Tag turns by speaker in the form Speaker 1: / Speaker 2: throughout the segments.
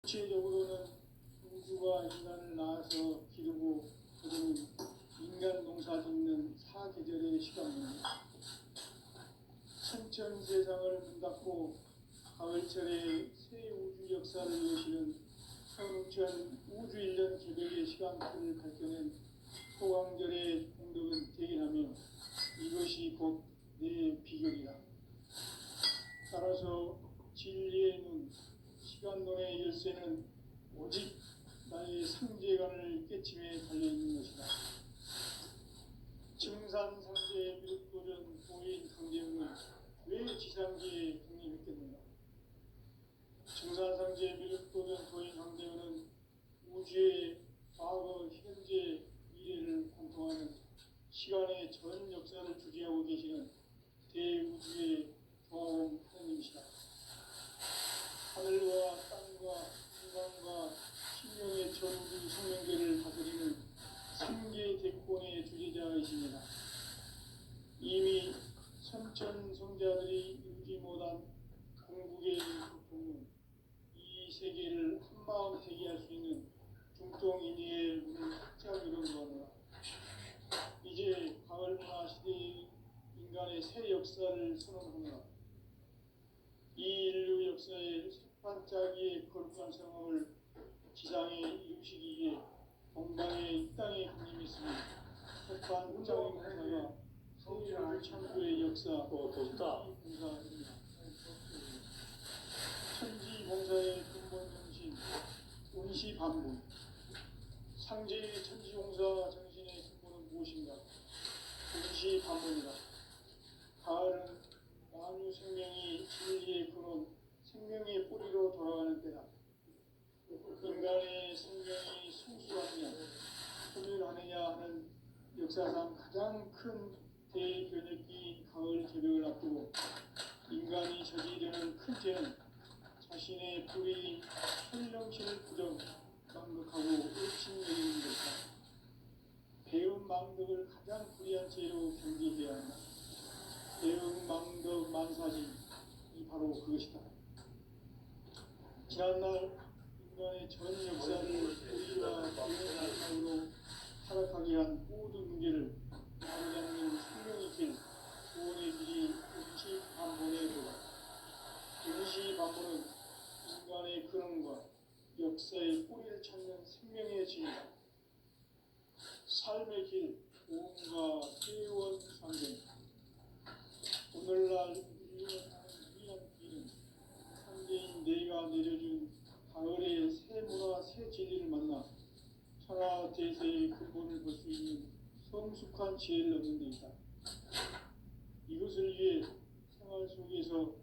Speaker 1: 구체적으로는 우주가 인간을 낳아서 기르고 그리고 인간 농사 짓는 사계절의 시간입니다. 천천 세상을 문 닫고 가을철에 새 우주 역사를 여시는 성천 우주 1년 개벽의 시간표를 밝혀낸 소강절의 공덕은 대견하며 이것이 곧 내 비결이다. 따라서 진리의 눈, 시간론의 열쇠는 오직 나의 상제관을 깨침에 달려있는 것이다. 증산상제의 미륵도전 보인 강제문은 왜 지상계에 독립했겠는가? 증산상제의 미륵도전 보인 강제문은 우주의 과거, 현재, 미래를 관통하는 시간의 전 역사를 주재하고 계시는 대우주의 조화원 하나님이시다. 하늘과 땅과 인간과 신령의 전우주 생명계를 다스리는 생계 대권의 주재자이십니다. 이미 선천 성자들이 이루지 못한 궁극의 고통은 이 세계를 한마음 회개할 수 있는 중통인의의 문을 활짝 열어놓았노라. 이제 가을 문화 시대의 인간의 새 역사를 선언하노라. 이 인류 역사의 색반짝이의 거룩한 성함을 지상에 이루시기 위해 동방의 이 땅에 강림했으니 색반짝이 공사가 세계를 창조의 역사 천지봉사입니다. 천지봉사의 근본 정신 원시반문. 상제의 천지봉사 정신의 근본은 무엇인가? 원시반문이다. 가을은 만유 생명이 진리의 근원, 생명의 뿌리로 돌아가는 때다. 인간의 생명이 성숙하느냐, 소멸하느냐 하는 역사상 가장 큰 대변혁기인 가을 개벽을 앞두고 인간이 저지르는 큰 죄는 자신의 뿌리인 현령신을 부정, 망극하고 의심여기는 것이다. 배운 망덕을 가장 불의한 죄로 경계해야 한다. 배운 망덕 만사진이 바로 그것이다. 지난날 인간의 전 역사를 우리와 비행으로 타락하게 한 모든 문제를 바로잡는 생명의 길, 구원의 길이 원시반문의 도다. 원시반문은 인간의 근원과 역사의 뿌리를 찾는 생명의 진이다. 삶의 길, 오음과 회원 상경. 오늘날 인류가 가는 위한 길은 상제인 내가 내려준 가을의 새 문화, 새 진리를 만나 천하 대세의 근본을 볼 수 있는 성숙한 지혜를 얻는 데 있다. 이것을 위해 생활 속에서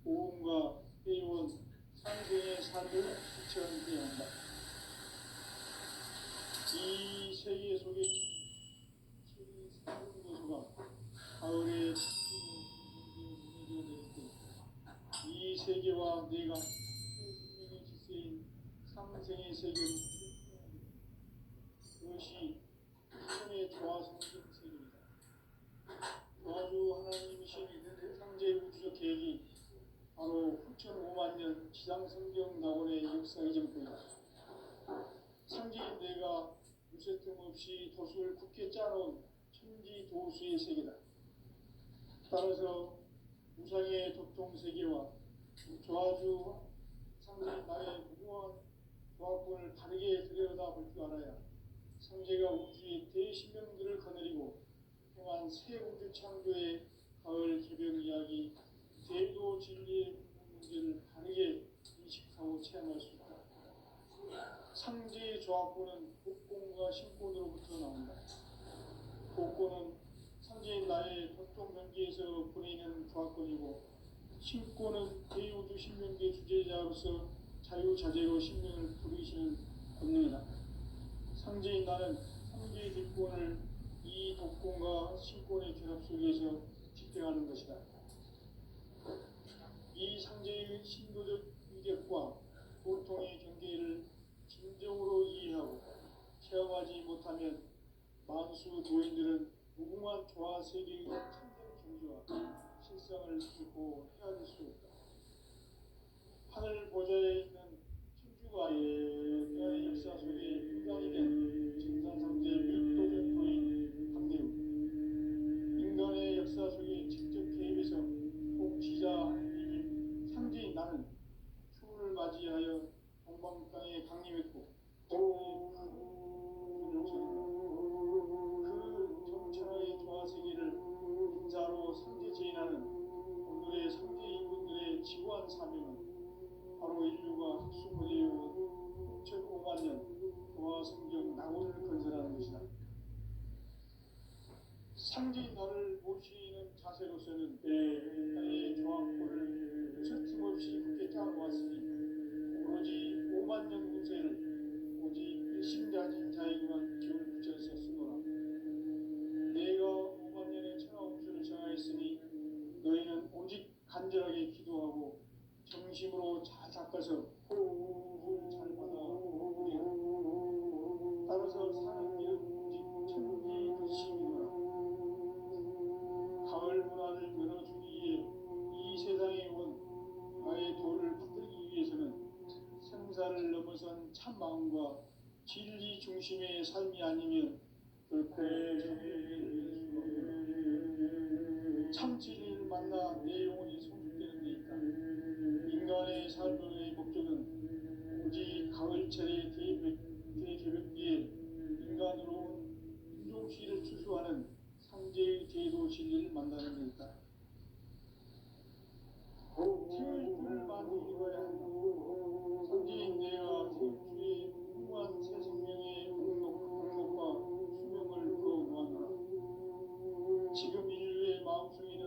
Speaker 1: 오음과 회원, 상생의 삶을 실천해야 한다. 이 세계 속에 책이 새로운 도서가 가을에 이 세계와 내가 생명의 질서인 상생의 세계로 그것이 천의 조화성경 세계입니다. 조화주 하나님이신 상제 우주적 계획이 바로 후천 5만 년 지상성경 낙원의 역사의 전부이다. 상제인 내가 무쇠 틈 없이 도수를 굳게 짜놓은 천지 도수의 세계다. 따라서 무상의 도통세계와 조화주 상제인 나의 무궁한 조화권을 바르게 들여다볼 줄 알아야 상제가 우주의 대신명들을 거느리고 행한 새 우주 창조의 가을 개벽 이야기, 대도 진리의 문제를 바르게 인식하고 체험할 수 있다. 상제의 조화권은 복권과 신권으로부터 나온다. 복권은 상제인 나의 도통명계에서 보내는 조화권이고, 신권은 대우주 신명계 주제자로서 자유자재로 신명을 부르시는 권능이다. 상제인 나는 상제의 뒷권을 이 독권과 신권의 결합 속에서 집행하는 것이다. 이 상제의 신도적 위력과 고통의 경계를 진정으로 이해하고 체험하지 못하면 만수 도인들은 무궁한 조화 세계의 천생 경지와 실상을 결코 헤아릴 수 없다. 하늘 보좌에 있는 천주가 아름다운 땅에 강림했고 그 정천하의 조화세계를 인자로 상대제인하는 오늘의 상대인분들의 지구한 사명은 바로 인류가 학수무대에 6,500만 년 조화성경 낙원을 건설하는 것이다. 상대인 나를 모시는 자세로서는 땅의 조화골을 쇠틈없이 굳게 짜놓았으니 오로지 5만 년 운세를 오직 일심가진 자에게만 기운을 붙여서 쓰노라. 내가 5만 년의 천하홍수를 정하였으니 너희는 오직 간절하게 기도하고 정심으로 잘 닦아서 호흡을 잘 받아오리라. 따라서 사는 길은 오직 천지의 도심이노라. 가을 문화를 열어주기에 이 세상에 온 나의 도를 받들기 위해서는 생사를 넘어선 참 마음과 진리 중심의 삶이 아니면 결코 참 진리를 만나 내 영혼이 성숙되는 데 있다. 인간의 삶의 목적은 오직 가을철의 대개벽기에 인간으로 온 인종시를 추수하는 상제의 제도 진리를 만나는 데 있다. 태을 많이 읽어야 한다. 상제인 내가 태주의 무한 새 생명의 공목과 수명을 거부하노라. 지금 인류의 마음속에는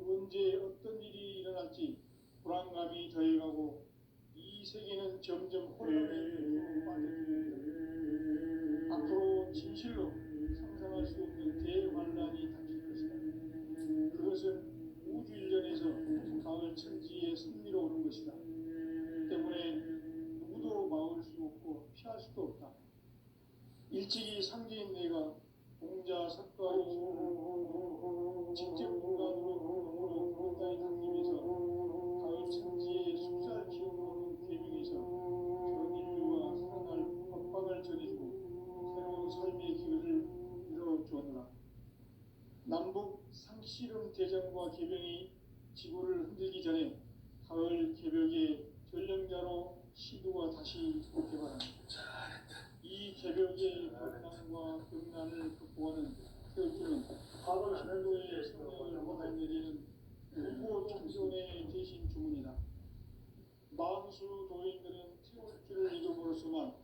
Speaker 1: 언제 어떤 일이 일어날지 불안감이 더해가고 이 세계는 점점 혼란에 빠져듭니다. 앞으로 진실로 상상할 수 없는 대환란이 닥칠 것이다. 그것은 우주 일련에서 가을 천지의 승리로 오는 것이다. 때문에 누구도 막을 수 없고 피할 수도 없다. 일찍이 상제인 내가 공자 석가의 소를 직접 인간으로 공자의 강림에서 가을 천지의 숲살 기운으로 계명해서 전 인류가 살아날 법방을 전해주고 새로운 삶의 기회를 이뤄주었노라. 남북 상씨름 대전과 개병이 지구를 흔들기 전에 가을 개벽의 전령자로 시도가 다시 개발한다. 이 개벽의 변난과 병난을 극복하는 태어주는 신도의 성령을 받아내리는 무고 청소의 대신 주문이다. 만수 도인들은 태울 줄을 이름으로서만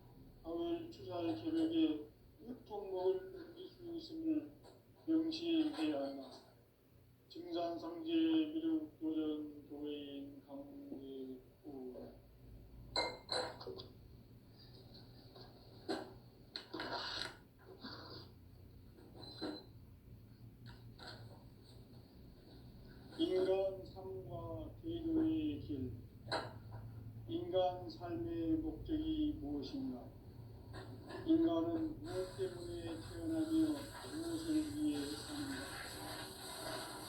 Speaker 1: 가을 추살 개벽에 유통목을 넘길 수 있음을 명시해야 한다. 증산상제 미륵 도전 도인 강대구 인간 삶과 대도의 길. 인간 삶의 목적이 무엇인가? 인간은 무엇 때문에 태어나며 무엇을 위해 사는가?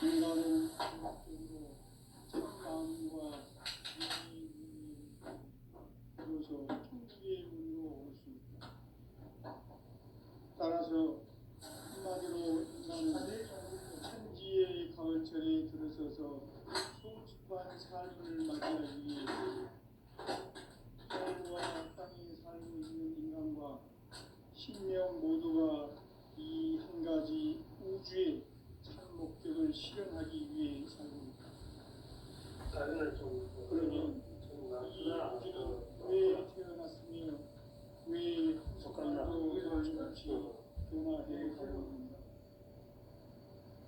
Speaker 1: 인간은 궁극적으로 참 마음과 비로소 천국의 문으로 올 수 있다. 따라서 한마디로 인간은 천지의 가을철에 들어서서 소집한 삶을 맞이하기 위해 하늘과 땅에 살고 있는 인간과 신명 모두가 이 한 가지 우주의 참 목적을 실현하기 위해 살고 있다. 그러면 이 우주는 왜 태어났으며 왜 한순간도 변함없이 변화해 가고 있는가?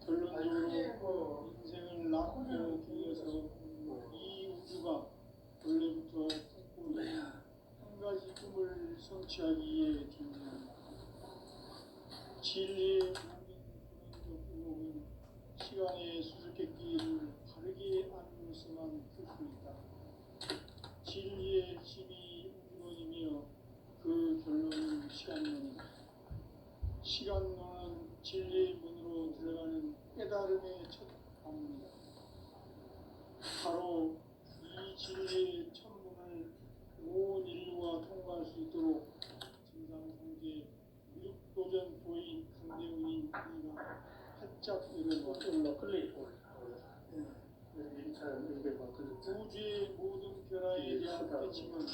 Speaker 1: 결론적으로 인생을 낳고 길러서 이 우주가 원래부터 꿈꾸고 있는 한 가지 꿈을 성취하기 위해 존재한다. 진리의 모든 근원적 의혹은 시간의 수수께끼를 바르게 알면서만 풀 수 있다. 진리의 핵심이 우주론이며 그 결론은 시간론이다. 시간론은 진리의 문으로 들어가는 깨달음의 첫 방문이다. 바로 이 진리의 천문을 온 인류가 통과할 수 있도록 증상상제 미륵도전 도인 강대훈이 우리가 활짝 열어놓았다. 우주의 모든 변화에 대한 가르침은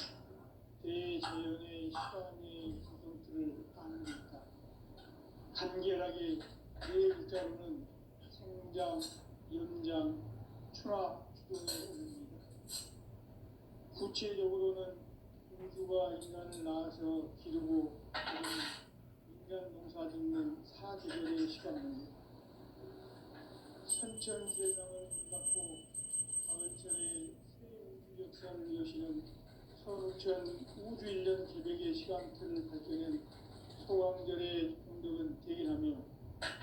Speaker 1: 대자연의 시간의 구성틀을 아는 데 있다. 간결하게 네 글자로는 생장, 연장, 추나 주동의 의미입니다. 구체적으로는 우주가 인간을 낳아서 기르고 인간 농사 짓는 사계절의 시간입니다. 천천 세상을 닫고 가을철에 새 우주 역사를 여시는 서울천 우주 1년 계백의 시간틀을 밝혀낸 소강절의 공덕은 대견하며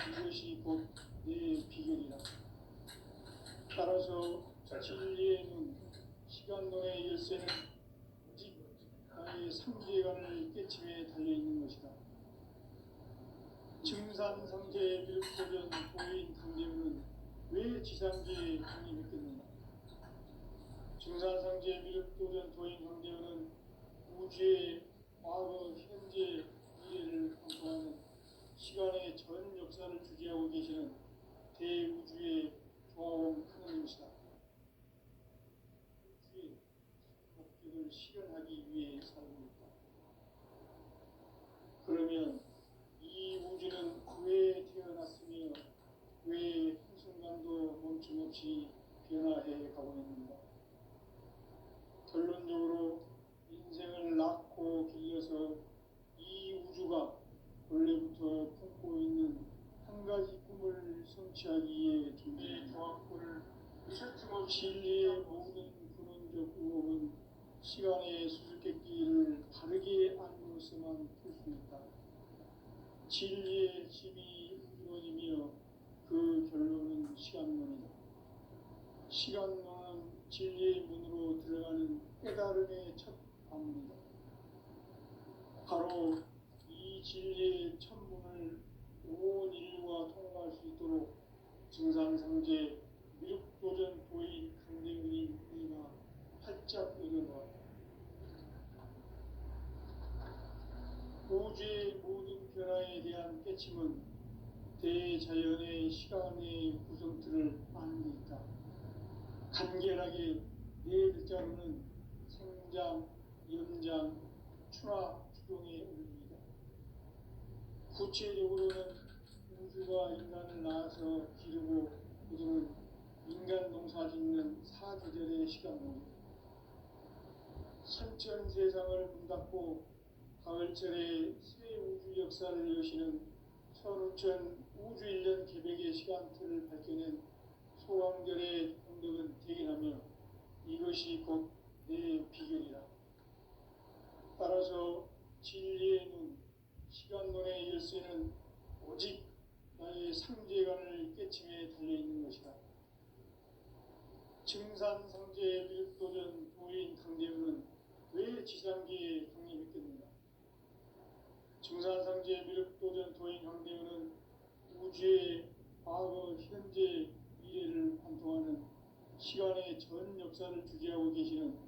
Speaker 1: 이것이 곧 내 비결이다. 따라서 진리의 눈, 시간론의 열쇠는 오직 나의 삼재간을 깨침에 달려있는 것이다. 증산상제의 미륵도전 도인 강대우는 왜 지상계에 강림했겠느냐? 증산상제의 미륵도전 도인 강대우는 우주의 과거, 현재, 미래를 관통하는 시간의 전 역사를 주재하고 계시는 대우주의 조화원 하느님이시다. 우주의 목적을 실현하기 위해 살고 있다. 그러면 이 우주는 왜 태어났으며 왜 한순간도 멈춤없이 변화해 가고 있는가? 결론적으로 인생을 낳고 길러서 이 우주가 원래부터 품고 있는 한 가지 꿈을 성취하기 위해 준비의 조합구를 진리의 모든 근원적 의혹은 시간의 수수께끼를 바르게 알고서만 풀 수 있다. 진리의 힘이 이루어지며 그 결론은 시간론이다. 시간론은 진리의 문으로 들어가는 깨달음의 첫 관문이다. 바로 이 진리의 첫 문을 온 인류가 통과할 수 있도록 증산상제 미륵도전 도인 강대우인 우리가 활짝 열어놓았다. 우주의 모든 변화에 대한 깨침은 대자연의 시간의 구성틀을 아는 데 있다. 간결하게 네 글자로는 생장, 연장, 추나 주동의 의미입니다. 구체적으로는 우주가 인간을 낳아서 기르고 그들은 인간 농사 짓는 사계절의 시간입니다. 천천 세상을 문 닫고 가을철에 새 우주 역사를 여시는 서울천 우주 1년 계백의 시간틀을 밝혀낸 소강절의 공덕은 대견하며 이것이 곧 내 비결이다. 따라서 진리의 눈, 시간론의 열쇠는 오직 나의 상재간을 깨침에 달려있는 것이다. 증산상제의 미륵도전 도인 강대우는 왜 지상계에 강림했겠는가? 증산상제의 미륵도전 도인 강대우는 우주의 과거, 현재, 미래를 관통하는 시간의 전 역사를 주재하고 계시는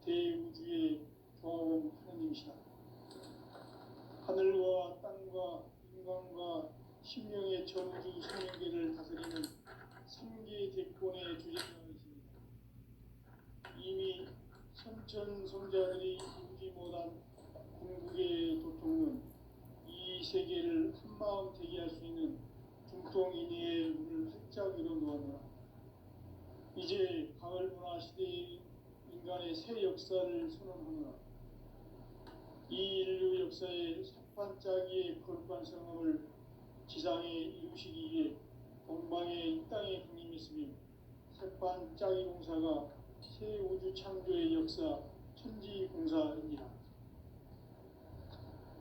Speaker 1: 대우주의 조화원 하느님이시다. 하늘과 땅과 인간과 신명의 전우주 생명계를 다스리는 삼계 대권의 주재자이십니다. 이미 선천성자들이 이루지 못한 궁극의 도통은 이 세계를 한마음 되게 할 수 있는 중통인의의 문을 활짝 열어놓았노라. 이제 가을 문화 시대의 인간의 새 역사를 선언하노라. 이 인류 역사의 석반짜기의 거룩한 성업을 지상에 이루시기 위해 동방의 이 땅에 강림했으며 석반짜기 공사가 새 우주 창조의 역사 천지공사입니다.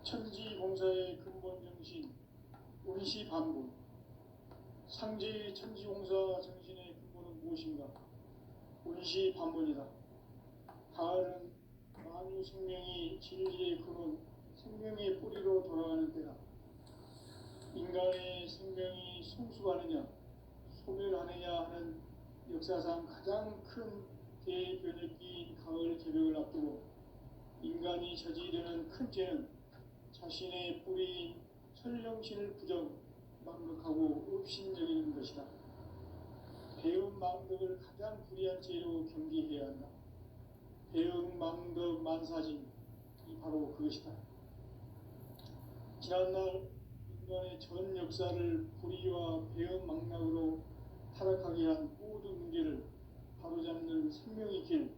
Speaker 1: 천지공사의 근본 정신 운시반복. 상제의 천지공사 정신의 근본은 무엇인가? 운시반복이다. 가을은 만유 생명이 진리의 근원, 생명의 뿌리로 돌아가는 때다. 인간의 생명이 성숙하느냐, 소멸하느냐 하는 역사상 가장 큰 대변혁기인 가을 개벽을 앞두고 인간이 저지르는 큰 죄는 자신의 뿌리인 설령신을 부정, 망극하고 업신여기는 것이다. 배운 망덕을 가장 불의한 죄로 경계해야 한다. 배운 망덕 만사진, 바로 그것이다. 지난날 인간의 전 역사를 불의와 배은망락으로 타락하게 한 모든 문제를 바로잡는 생명의 길,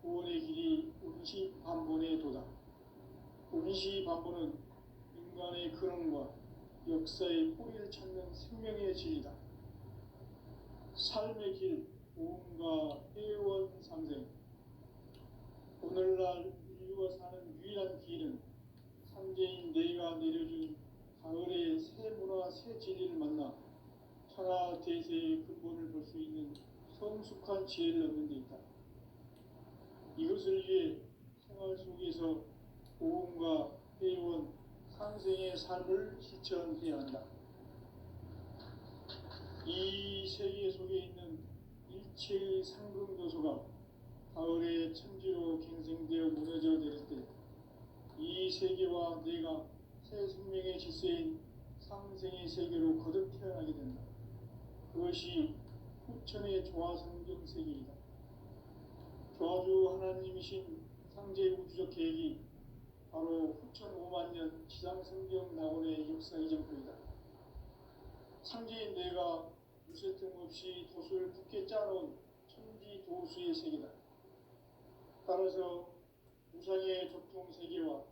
Speaker 1: 구원의 길이 운시반본의 도다. 운시반본은 인간의 근원과 역사의 뿌리를 찾는 생명의 진리다. 삶의 길, 보험과 회원 상생. 오늘날 인류가 사는 유일한 길은 삼재인 내가 내려준 가을의 새 문화 새 진리를 만나 천하 대세의 근본을 볼 수 있는 성숙한 지혜를 얻는 데 있다. 이것을 위해 생활 속에서 보험과 회원 상생의 삶을 실천해야 한다. 이 세계 속에 있는 일체의 상금도서가 가을의 천지로 갱생되어 무너져 내릴 때 이 세계와 내가 새 생명의 질서인 상생의 세계로 거듭 태어나게 된다. 그것이 후천의 조화성경 세계이다. 조화주 하나님이신 상제 우주적 계획이 바로 후천 5만 년 지상성경 낙원의 역사 이전표이다. 상제인 내가 무쇠 틈 없이 도수를 굳게 짜놓은 천지 도수의 세계다. 따라서 우상의 적통 세계와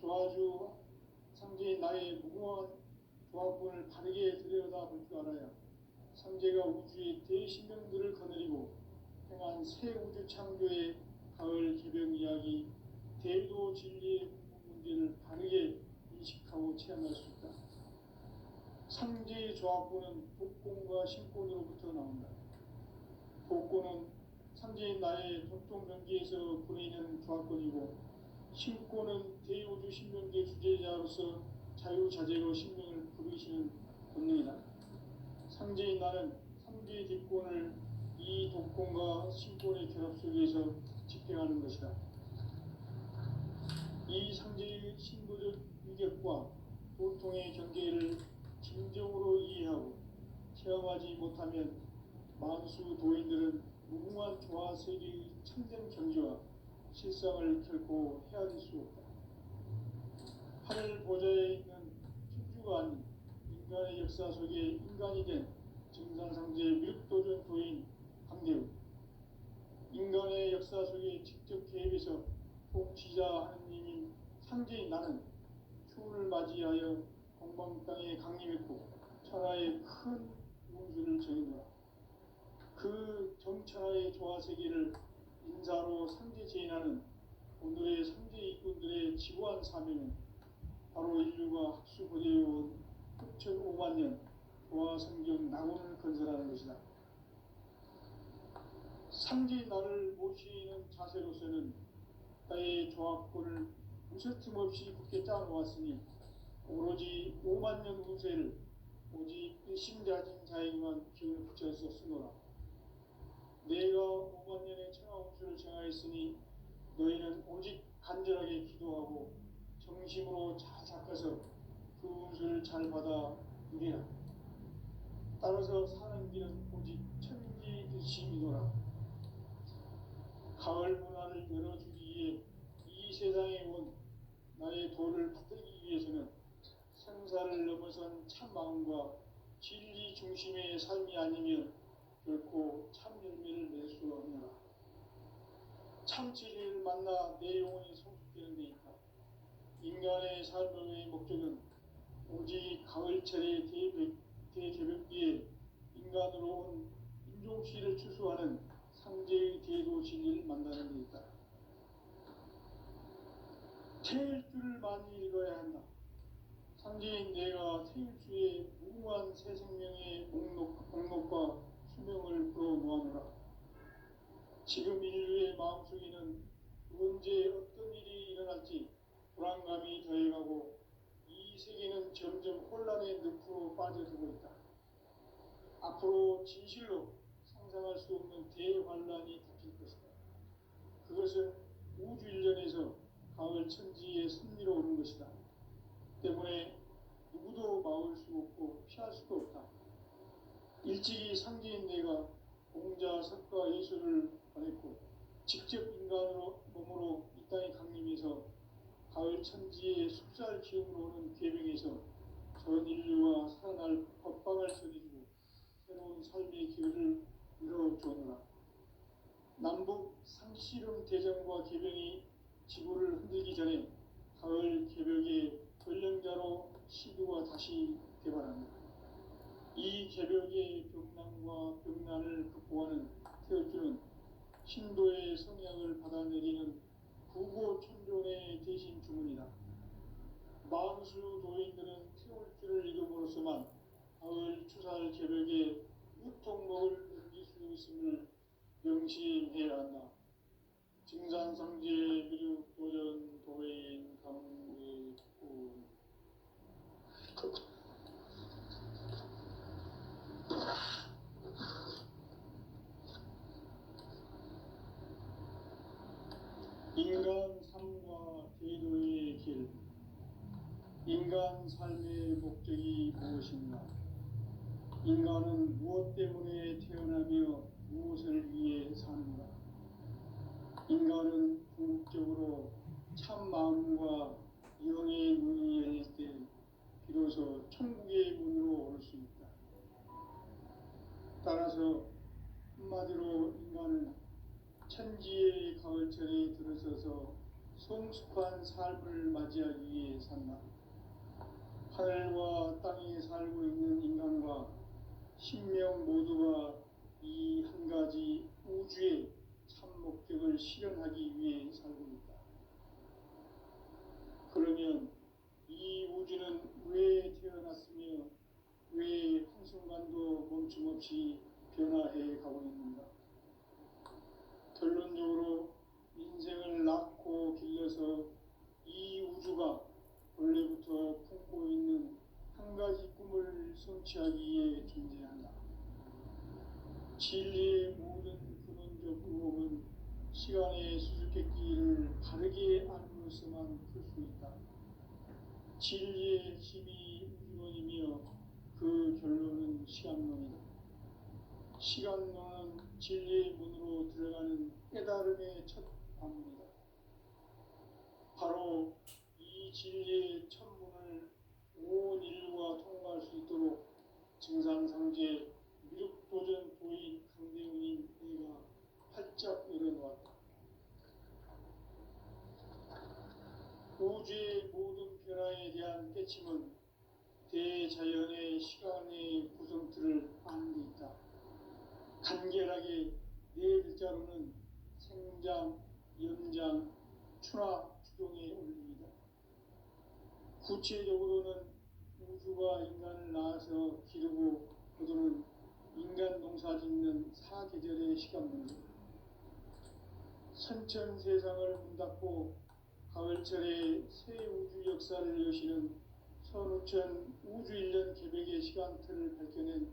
Speaker 1: 조화주 상제인 나의 무궁한 조합군을 바르게 들여다볼 줄 알아야 상제가 우주의 대신명들을 거느리고 행한 새 우주 창조의 가을 개벽 이야기, 대도 진리의 문제를 바르게 인식하고 체험할 수 있다. 상제의 조합군은 복권과 신권으로부터 나온다. 복권은 상제인 나의 독종명기에서 보내는 조합권이고, 신권은 대우주 신명기의 주제자로서 자유자재로 신명을 부르시는 본능이다. 상제인 나는 상제의 뒷권을 이 독권과 신권의 결합 속에서 집행하는 것이다. 이 상제의 신부적 위격과 보통의 경계를 진정으로 이해하고 체험하지 못하면 만수 도인들은 무궁한 조화 세계의 참된 경지와 실상을 결코 헤아릴 수 없다. 하늘 보좌에 있는 천주가 아닌 인간의 역사 속에 인간이 된 증산상제 미륵도전 도인 강대우, 인간의 역사 속에 직접 개입해서 통치자 하느님인 상제인 나는 추운을 맞이하여 공방 땅에 강림했고 천하의 큰 운수를 정해놓아 그 정천하의 조화세계를 인사로 상제 제인하는 오늘의 상제 일꾼들의 지구한 사명은 바로 인류가 학수고대해온 6,500만 년 조화성경 낙원을 건설하는 것이다. 상제인 나를 모시는 자세로서는 나의 조합권을 무쇠틈 없이 굳게 짜놓았으니 오로지 5만 년 운세를 오직 일심자진 자에게만 기운을 붙여서 쓰노라. 내가 5만 년의 천하 운수를 정하였으니 너희는 오직 간절하게 기도하고 정심으로 잘 닦아서 그 운수를 잘 받아 누리라. 따라서 사는 길은 오직 천지 득심이노라. 가을 문화를 열어주기 위해 이 세상에 온 나의 도를 받들기 위해서는 생사를 넘어선 참 마음과 진리 중심의 삶이 아니면 결코 참 열매를 낼 수 없노라. 참 진리를 만나 내 영혼이 성숙되는 데 있다. 인간의 삶의 목적은 오직 가을철의 대개벽기에 인간으로 온 인종시를 추수하는 상제의 대도 진리를 만나는 데 있다. 태일주를 많이 읽어야 한다. 상제인 내가 태일주의 무궁한 새 생명의 목록과 수명을 풀어놓아노라. 지금 인류의 마음속에는 언제 어떤 일이 일어날지 불안감이 더해가고 이 세계는 점점 혼란의 늪으로 빠져들고 있다. 앞으로 진실로 상상할 수 없는 대환란이 닥칠 것이다. 그것은 우주 일련에서 가을 천지의 섭리로 오는 것이다. 때문에 누구도 막을 수 없고 피할 수도 없다. 일찍이 상제인 내가 공자, 석가, 예수를 보냈고 직접 인간으로 몸으로 이 땅에 강림해서 가을 천지의 숲살 기운으로 오는 괴병에서 전 인류와 살아날 법방을 전해주고 새로운 삶의 기회를 열어주었노라. 남북 상씨름 대전과 개병이 지구를 흔들기 전에 가을 개벽의 전령자로 시드와 다시 개발합니다. 이 개벽의 병난과 병난을 극복하는 태어주는 신도의 성약을 받아내리는 구고천존의 대신 주문이다. 만수 도인들은 태울주를 이름으로서만 가을 추살 개벽의 무통목을 넘길 수 있음을 명심해야 한다. 증산상제 미륵 도전 도인 강대군 인간 삶과 대도의 길. 인간 삶의 목적이 무엇인가? 인간은 무엇 때문에 태어나며 무엇을 위해 사는가? 인간은 궁극적으로 참 마음과 영의 문이 열릴 때 비로소 천국의 문으로 올 수 있다. 따라서 한마디로 인간은 천지의 가을철에 들어서서 성숙한 삶을 맞이하기 위해 산다. 하늘과 땅에 살고 있는 인간과 신명 모두가 이 한 가지 우주의 참 목적을 실현하기 위해 살고 있다. 그러면 이 우주는 왜 태어났으며 왜 한순간도 멈춤없이 변화해 가고 있는가? 결론적으로 인생을 낳고 길러서 이 우주가 원래부터 품고 있는 한 가지 꿈을 성취하기 위해 존재한다. 진리의 모든 근원적 의혹은 시간의 수수께끼를 바르게 알고서만 풀 수 있다. 진리의 핵심이 우주론이며 그 결론은 시간론이다. 시간론은 진리의 문으로 들어가는 깨달음의 첫 관문이다. 바로 이 진리의 첫 문을 온 인류가 통과할 수 있도록 증산상제 미륵도전 도인 강대훈인 내가 활짝 열어놓았다. 우주의 모든 변화에 대한 깨침은 대자연의 시간의 구성틀을 아는 데 있다. 간결하게 네 글자로는 생장, 연장, 추나 추종에 올립니다. 구체적으로는 우주가 인간을 낳아서 기르고 거두는 인간 농사 짓는 사계절의 시간문이다. 선천세상을 문닫고 가을철에 새 우주 역사를 여시는 선우천 우주일년 개벽의 시간틀을 밝혀낸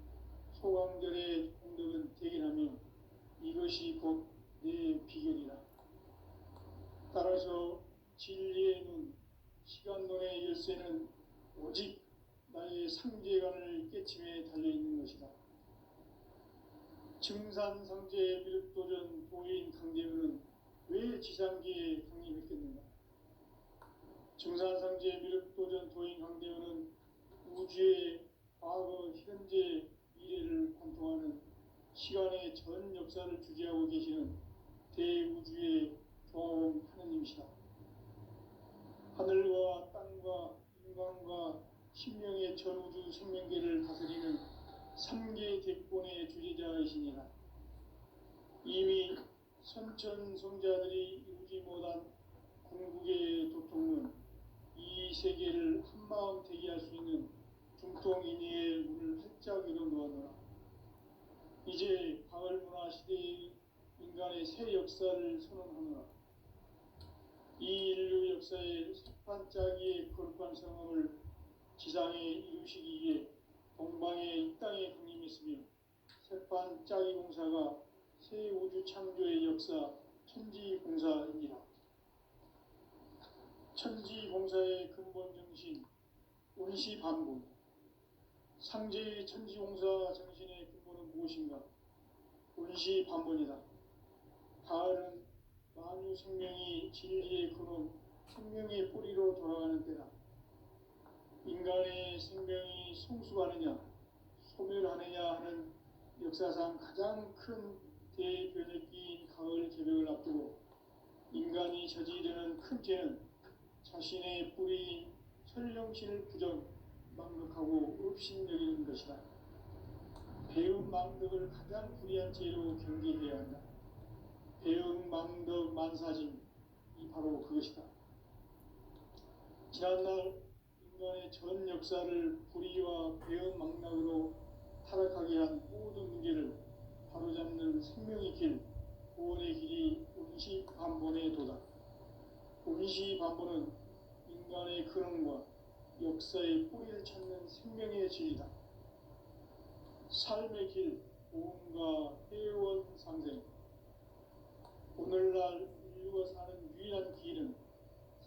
Speaker 1: 소강절의 공덕은 대견하며 이것이 곧 내 비결이라. 따라서 진리의 눈, 시간론의 열쇠는 오직 나의 상제관을 깨침에 달려있는 것이다. 증산상제 미륵도전 도인 강대훈은 왜 지상계에 강림했겠는가? 증산상제 미륵도전 도인 강대훈은 우주의 과거, 현재, 미래를 관통하는 시간의 전 역사를 주재하고 계시는 대우주의 종합 하느님이시다. 하늘과 땅과 인간과 신명의 전우주 생명계를 다스리는 3계 대권의 주재자이시니라. 이미 선천성자들이 이루지 못한 궁극의 도통은 이 세계를 한마음 되게 할 수 있는 중통인의의 문을 활짝 열어놓았노라. 이제 가을 문화 시대의 인간의 새 역사를 선언하노라. 이 인류 역사의 석판짜기의 거룩한 성함을 지상에 이루시기 위해 동방의 이 땅에 강림했으며 석판짜기 공사가 새 우주 창조의 역사 천지공사입니다. 천지공사의 근본 정신 운시반복. 상제의 천지공사 정신의 근본은 무엇인가? 운시반복이다. 가을은 만유 생명이 진리의 근원, 생명의 뿌리로 인간의 생명이 성숙하느냐 소멸하느냐 하는 역사상 가장 큰 대변혁기인 가을 개벽을 앞두고 인간이 저지르는 큰 죄는 자신의 뿌리인 천령신을 망각하고 업신여기는 것이다. 배은 망덕을 가장 불의한 죄로 경계해야 한다. 배은 망덕 만사짐이 바로 그것이다. 지난날 인간의 전 역사를 불의와 배은 망락으로 타락하게 한 모든 문제를 바로잡는 생명의 길, 구원의 길이 운시반본의 도다. 운시반본은 인간의 근원과 역사의 뿌리를 찾는 생명의 진리다. 삶의 길, 보험과 회원 상생. 오늘날 인류가 사는 유일한 길은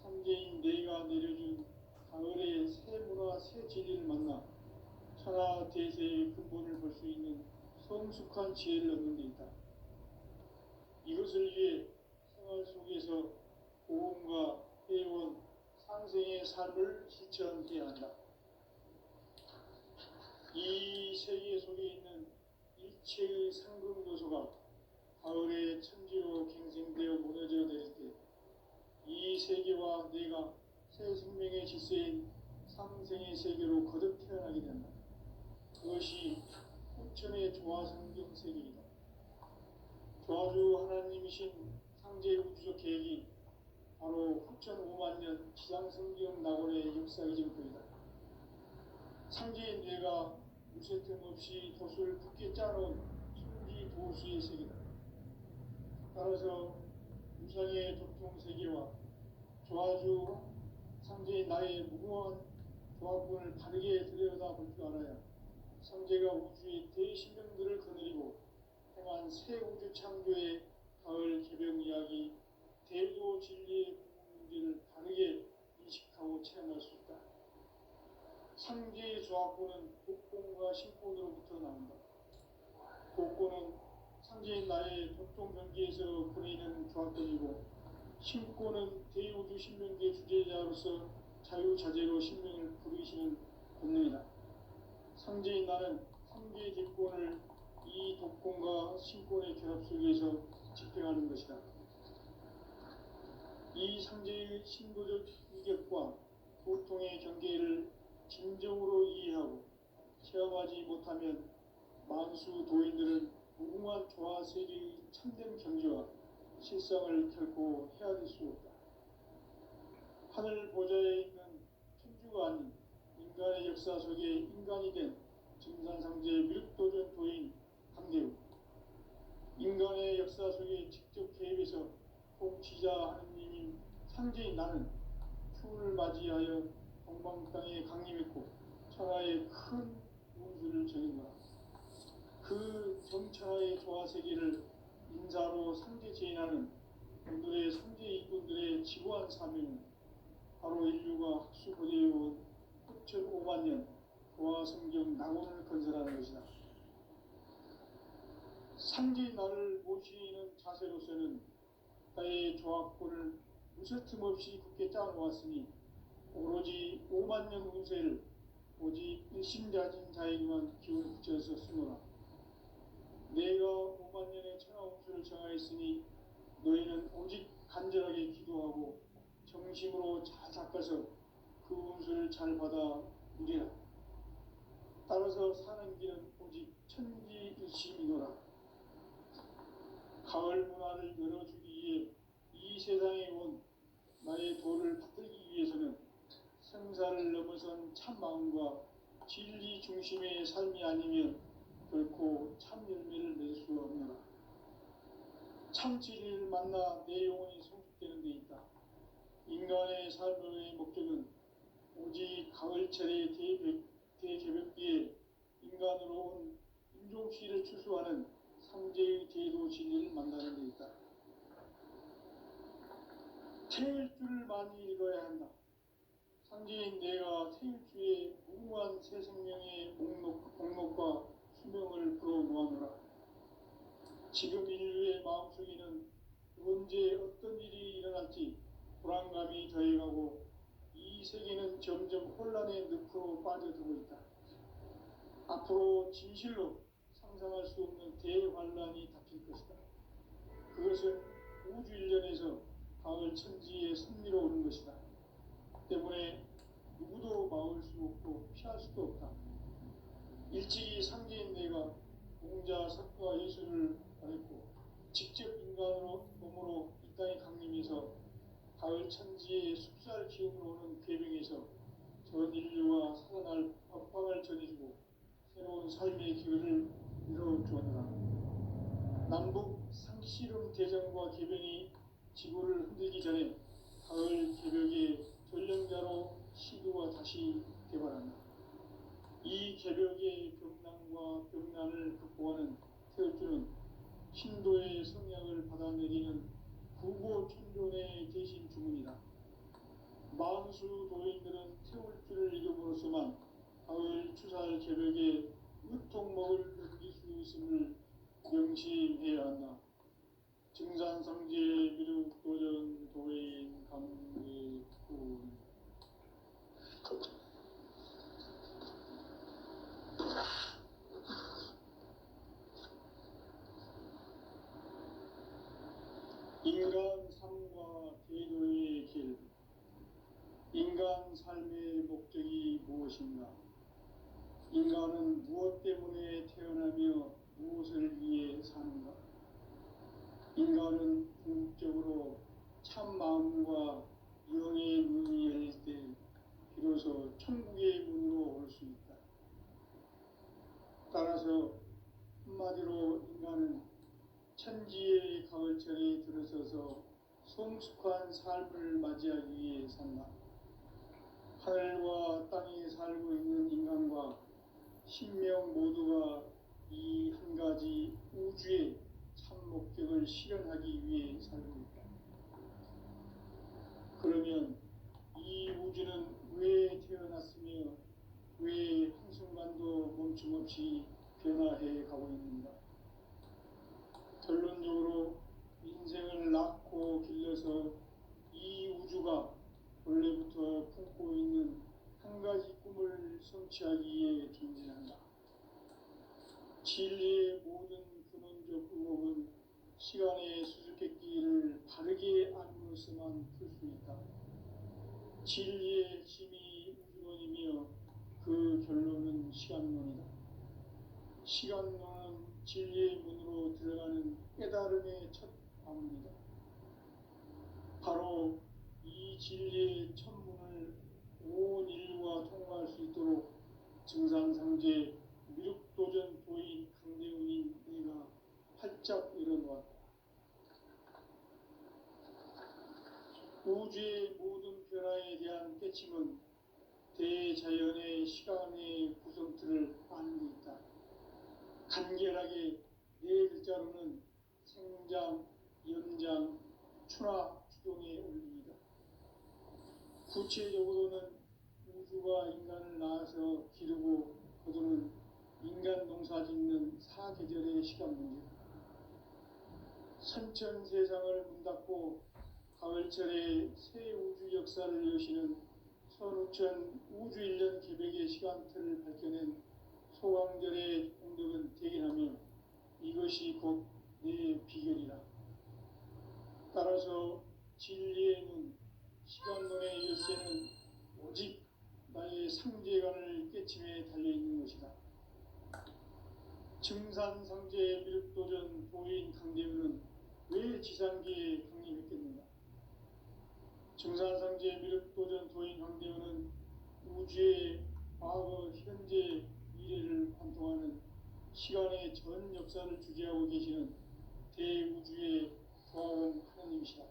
Speaker 1: 삼재인 내가 내려준 가을의 새 문화 새 진리를 만나 천하 대세의 근본을 볼 수 있는 성숙한 지혜를 얻는 데 있다. 이것을 위해 생활 속에서 보험과 회원 상생의 삶을 실천해야 한다. 이 세계 속에 있는 일체의 상금 요소가 가을의 천지로 갱생되어 무너져 내릴 때 이 세계와 내가 새 생명의 질서인 상생의 세계로 거듭 태어나게 된다. 그것이 후천의 조화성경 세계이다. 조화주 하나님이신 상제 우주적 계획이 바로 후천 5만 년 지상성경 낙원의 역사의 증거이다. 상제인 뇌가 무쇠 틈 없이 도수를 굳게 짜놓은 천지 도수의 세계다. 따라서 우상의 도통세계와 조화주 상제인 나의 무궁한 조합군을 바르게 들여다볼 줄 알아야 상제가 우주의 대신령들을 거느리고 행한 새 우주 창조의 가을 개벽 이야기 대조 진리의 문제를 바르게 인식하고 체험할 수 있다. 상제의 조합군은 복권과 신권으로부터 나온다. 복권은 상제인 나의 도통 경계에서 보내는 조합권이고 신권은 대우주 신명계 주제자로서 자유자재로 신명을 부르시는 본능이다. 상제인 나는 3개의 뒷권을 이 독권과 신권의 결합 속에서 집행하는 것이다. 이 상제의 신도적 위격과 보통의 경계를 진정으로 이해하고 체험하지 못하면 만수 도인들은 무궁한 조화세계의 참된 경지와 실상을 결코 헤아릴 수 없다. 하늘 보좌에 있는 천주가 아닌 인간의 역사 속에 인간이 된 증산상제 밀도전 도인 강대우, 인간의 역사 속에 직접 개입해서 통치자 하느님인 상제인 나는 추운을 맞이하여 동방 땅에 강림했고 천하의 큰 운수를 전한 거라. 그 정천하의 조화세계를 인사로 상제 제인하는 오늘의 상제 이꾼들의 지고한 사명은 바로 인류가 학수고대해온 후천 5만 년 조화성경 낙원을 건설하는 것이다. 상제인 나를 모시는 자세로서는 나의 조합권을 무쇠틈 없이 굳게 짜놓았으니 오로지 5만 년 운세를 오직 일심자진 자에게만 기운 붙여서 쓰노라. 내가 5만 년의 천하 운수를 정하였으니 너희는 오직 간절하게 기도하고 정심으로 잘 닦아서 그 운수를 잘 받아 누리라. 따라서 사는 길은 오직 천지일심이노라. 가을 문화를 열어주기 위해 이 세상에 온 나의 도를 받들기 위해서는 생사를 넘어선 참마음과 진리 중심의 삶이 아니면 결코 참 열매를 낼 수 없노라. 참 진리를 만나 내 영혼이 성숙되는 데 있다. 인간의 삶의 목적은 오직 가을철의 대개벽기에 인간으로 온 인종시를 추수하는 상제의 대도 진리를 만나는 데 있다. 태일주를 많이 읽어야 한다. 상제인 내가 태일주의 무궁한 새 생명의 목록과 수명을 불어모아노라. 지금 인류의 마음속에는 언제 어떤 일이 일어날지 불안감이 더해가고 이 세계는 점점 혼란의 늪으로 빠져들고 있다. 앞으로 진실로 상상할 수 없는 대환란이 닥칠 것이다. 그것은 우주 일련에서 가을 천지의 섭리로 오는 것이다. 때문에 누구도 막을 수 없고 피할 수도 없다. 일찍이 상제인 내가 공자, 석가, 예술을 말했고 직접 인간으로 몸으로 이 땅에 강림해서 가을 천지의 숲살 기운으로 오는 궤병에서 전 인류와 살아날 법방을 전해주고 새로운 삶의 기회를 이뤄주었다. 남북 상씨름 대전과 궤병이 지구를 흔들기 전에 가을 개벽의 전령자로 시도가 다시 개발한다. 이 개벽의 병난과 병난을 극복하는 태울주는 신도의 성약을 받아내리는 구고천존의 대신 주문이다. 만수 도인들은 태울주를 이름으로서만 가을 추살 개벽의 으통목을 넘길 수 있음을 명심해야 한다. 증산상제 미륵도전 도인 강계군 인간 삶과 대도의 길. 인간 삶의 목적이 무엇인가? 인간은 무엇 때문에 태어나며 무엇을 위해 사는가? 인간은 궁극적으로 참 마음과 영의 문이 열릴 때 비로소 천국의 문으로 올 수 있다. 따라서 한마디로 인간은 천지의 가을철에 들어서서 성숙한 삶을 맞이하기 위해 산다. 하늘과 땅에 살고 있는 인간과 신명 모두가 이 한 가지 우주의 참 목적을 실현하기 위해 살고 있다. 그러면 이 우주는 왜 태어났으며 왜 한순간도 멈춤없이 변화해 가고 있는가? 결론적으로 인생을 낳고 길러서 이 우주가 원래부터 품고 있는 한 가지 꿈을 성취하기 위해 존재한다. 진리의 모든 근원적 의혹은 시간의 수수께끼를 바르게 알므로서만 풀 수 있다. 진리의 핵심이 우주론이며 그 결론은 시간론이다. 시간론은 진리의 문으로 들어가는 깨달음의 첫 방문이다. 바로 이 진리의 첫 문을 온 인류가 통과할 수 있도록 증산상제 미륵도전 도인 강대훈인 내가 활짝 열어놓았다. 우주의 모든 변화에 대한 깨침은 대자연의 시간의 구성틀을 아는 데 있다. 간결하게 네 글자로는 생장, 연장, 추나 추동의 원리이다. 구체적으로는 우주가 인간을 낳아서 기르고 거두는 인간 농사 짓는 사계절의 시간 문제다. 선천 세상을 문닫고 가을철에 새 우주 역사를 여시는 선우천 우주 일년 개벽의 시간틀을 밝혀낸 소강절의 공덕은 대견하며 이것이 곧 내 비결이라. 따라서 진리의 눈, 시간론의 열쇠는 오직 나의 상제관을 깨침에 달려있는 것이다. 증산상제 미륵도전 도인 강대훈은 왜 지상계에 강림했겠는가? 증산상제 미륵도전 도인 강대훈은 우주의 과거, 현재, 미래를 관통하는 시간의 전 역사를 주재하고 계시는 대우주의 조화원 하나님이시다.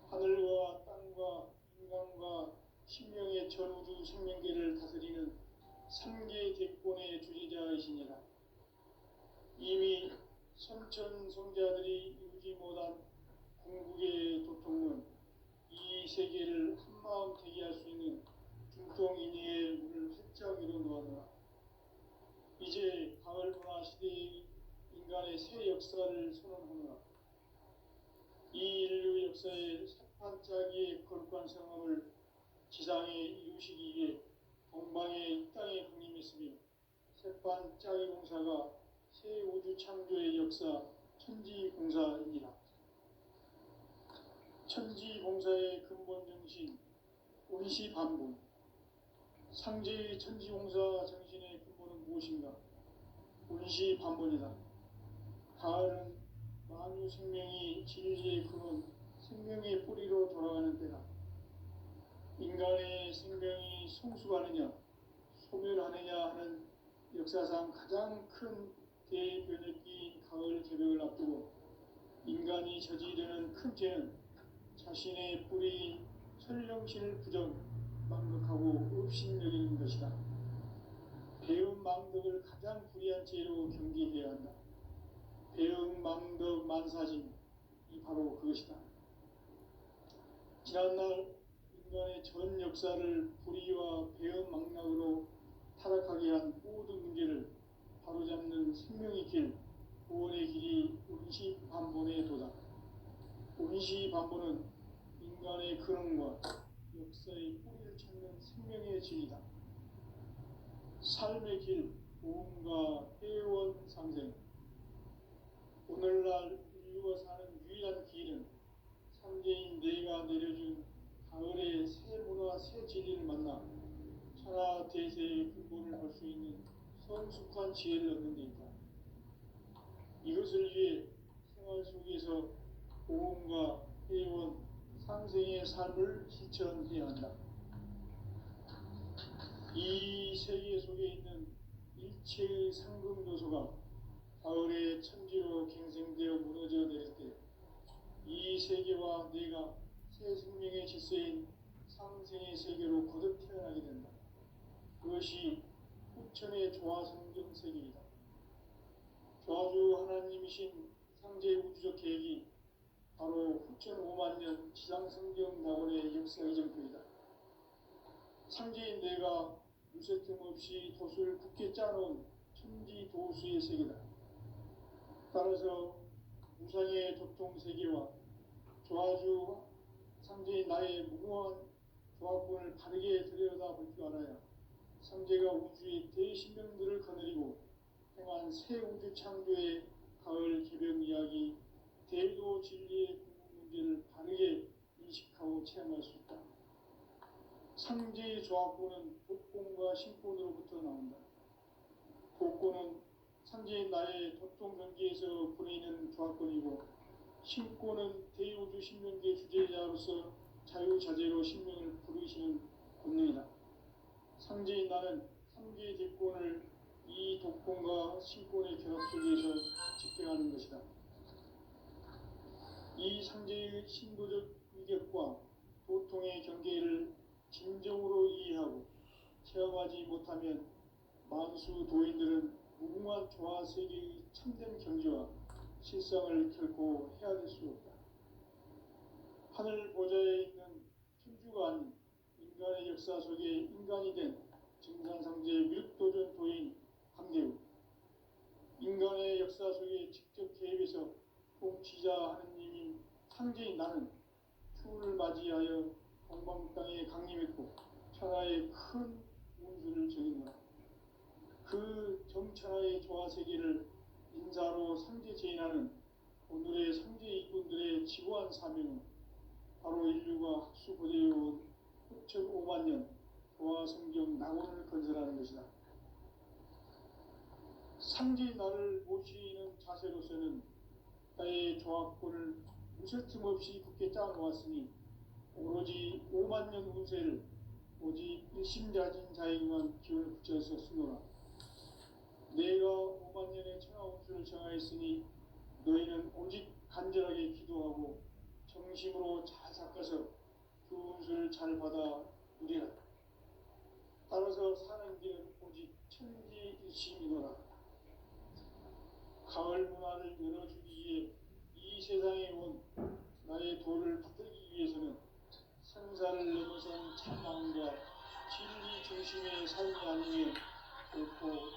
Speaker 1: 하늘과 땅과 인간과 신명의 전우주 생명계를 다스리는 삼계 대권의 주재자이시니라. 이미 선천 성자들이 이루지 못한 궁극의 도통은 이 세계를 한마음 되게 할 수 있는 중통인의의 문을 활짝 열어놓았노라. 이제 가을 문화 시대의 인간의 새 역사를 선언하노라. 이 인류 역사의 첫 반짝이의 거룩한 성함을 지상에 이루시기 위해 동방의 이 땅에 강림했으며 새판 짜기 공사가 새 우주 창조의 역사 천지공사이니라. 천지공사의 근본 정신 원시반본. 상제의 천지공사 정신의 근본은 무엇인가? 원시반본이다. 가을은 만유 생명이 진리의 근원, 생명의 뿌리로 돌아가는 때다. 인간의 생명이 성숙하느냐, 소멸하느냐 하는 역사상 가장 큰 대변혁기인 가을 개벽을 앞두고 인간이 저지르는 큰 죄는 자신의 뿌리인 설령신을 망각하고 업신여기는 것이다. 배움 망덕을 가장 불의한 죄로 경계해야 한다. 배움 망덕 만사진, 이 바로 그것이다. 지난날 인간의 전 역사를 불의와 배움 망락으로 타락하게 한 모든 문제를 바로잡는 생명의 길, 구원의 길이 원시반본의 도다. 원시반본은 인간의 근원과 역사의 뿌리를 찾는 생명의 진리다. 삶의 길, 보험과 회원 상생. 오늘날 인류가 사는 유일한 길은 삼재인 내가 내려준 가을의 새 문화, 새 진리를 만나 천하 대세의 근본을 볼 수 있는 성숙한 지혜를 얻는 데 있다. 이것을 위해 생활 속에서 보험과 회원, 상생의 삶을 실천해야 한다. 이 세계 속에 있는 일체의 상금 요소가 가을의 천지로 갱생되어 무너져 내릴 때 이 세계와 내가 새 생명의 질서인 상생의 세계로 거듭 태어나게 된다. 그것이 후천의 조화성경 세계이다. 조화주 하나님이신 상제 우주적 계획이 바로 후천 5만 년 지상성경 낙원의 역사의 정표이다. 상제인 내가 무쇠틈 없이 돛을 굳게 짜놓은 천지도수의 세계다. 따라서 무상의 도통세계와 조화주 상제인 나의 무궁한 조합권을 바르게 들여다볼 줄 알아야 상제가 우주의 대신명들을 거느리고 행한 새 우주 창조의 가을 개벽 이야기, 대도 진리의 궁극 문제를 바르게 인식하고 체험할 수 있다. 상제의 조합권은 독권과 신권으로부터 나온다. 독권은 상제인 나의 도통 경계에서 보내는 조합권이고, 신권은 대우주 신명계 주제자로서 자유자재로 신명을 부르시는 권능이다. 상제인 나는 상제의 대권을 이 독권과 신권의 결합 속에서 집행하는 것이다. 이 상제의 신도적 위격과 도통의 경계를 진정으로 이해하고 체험하지 못하면 만수 도인들은 무궁한 조화세계의 참된 경지와 실상을 결코 헤아릴 수 없다. 하늘 보좌에 있는 천주가 아닌 인간의 역사 속에 인간이 된 증산상제의 밀도전 도인 강대우, 인간의 역사 속에 직접 개입해서 통치자 하느님인 상제인 나는 추운을 맞이하여 동방 땅에 강림했고 천하의 큰 운수를 정인노라. 그 정천하의 조화세계를 인사로 상제 제인하는 오늘의 상제 일꾼들의 지고한 사명은 바로 인류가 학수고대해온 후천 5만 년 조화성경 낙원을 건설하는 것이다. 상제인 나를 모시는 자세로서는 나의 조합권을 무쇠 틈 없이 굳게 짜놓았으니 오로지 5만 년 운세를 오직 일심자진 자에게만 기운을 붙여서 쓰노라. 내가 5만 년의 천하 운수를 정하였으니 너희는 오직 간절하게 기도하고 정심으로 잘 닦아서 그 운수를 잘 받아 누리라. 따라서 사는 길은 오직 천지일심이노라. 가을 문화를 열어주기 위해 이 세상에 온 나의 도를 받들기 위해서는 생사를 넘어선 참마음과 진리 중심의 삶이 아니면 결코